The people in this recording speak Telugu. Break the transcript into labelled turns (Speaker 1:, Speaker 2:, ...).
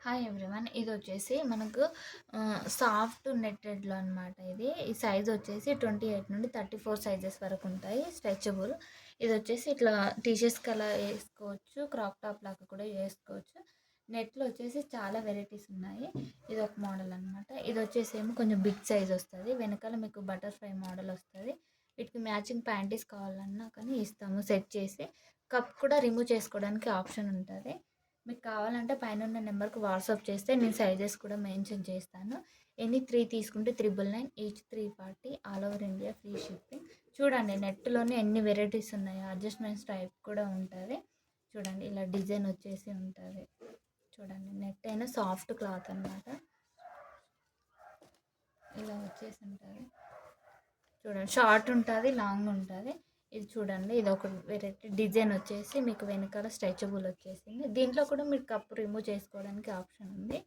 Speaker 1: Hi everyone. ఇది వచ్చేసి మనకు సాఫ్ట్ నెట్టెడ్లో అనమాట. ఈ సైజ్ వచ్చేసి 28 నుండి 34 సైజెస్ వరకు ఉంటాయి, స్ట్రెచబుల్. ఇది వచ్చేసి ఇట్లా టీషర్ట్స్కి అలా వేసుకోవచ్చు, క్రాప్ టాప్ లాగా కూడా వేసుకోవచ్చు. నెట్లో వచ్చేసి చాలా వెరైటీస్ ఉన్నాయి. ఇది ఒక మోడల్ అనమాట. ఇది వచ్చేసి ఏమో కొంచెం బిగ్ సైజ్ వస్తుంది, వెనకాల మీకు బటర్ఫ్లై మోడల్ వస్తుంది. వీటికి మ్యాచింగ్ ప్యాంటీస్ కావాలన్నా కానీ ఇస్తాము సెట్ చేసి. కప్ కూడా రిమూవ్ చేసుకోవడానికి ఆప్షన్ ఉంటుంది. మీకు కావాలంటే పైన ఉన్న నెంబర్కి వాట్సాప్ చేస్తే నేను సైజెస్ కూడా మెన్షన్ చేస్తాను. ఎనీ 3 తీసుకుంటే 999, each 340, all over India free shipping. చూడండి నెట్లోనే ఎన్ని వెరైటీస్ ఉన్నాయో. అడ్జస్ట్మెంట్స్ టైప్ కూడా ఉంటుంది. చూడండి ఇలా డిజైన్ వచ్చేసి ఉంటుంది. చూడండి నెట్ అయినా సాఫ్ట్ క్లాత్ అనమాట. ఇలా వచ్చేసి ఉంటుంది. చూడండి షార్ట్ ఉంటుంది, లాంగ్ ఉంటుంది. ఇది చూడండి, ఇది ఒక వెరైటీ డిజైన్ వచ్చేసి మీకు వెనకాల స్ట్రెచబుల్ వచ్చేసింది. దీంట్లో కూడా మీరు కప్ రిమూవ్ చేసుకోవడానికి ఆప్షన్ ఉంది.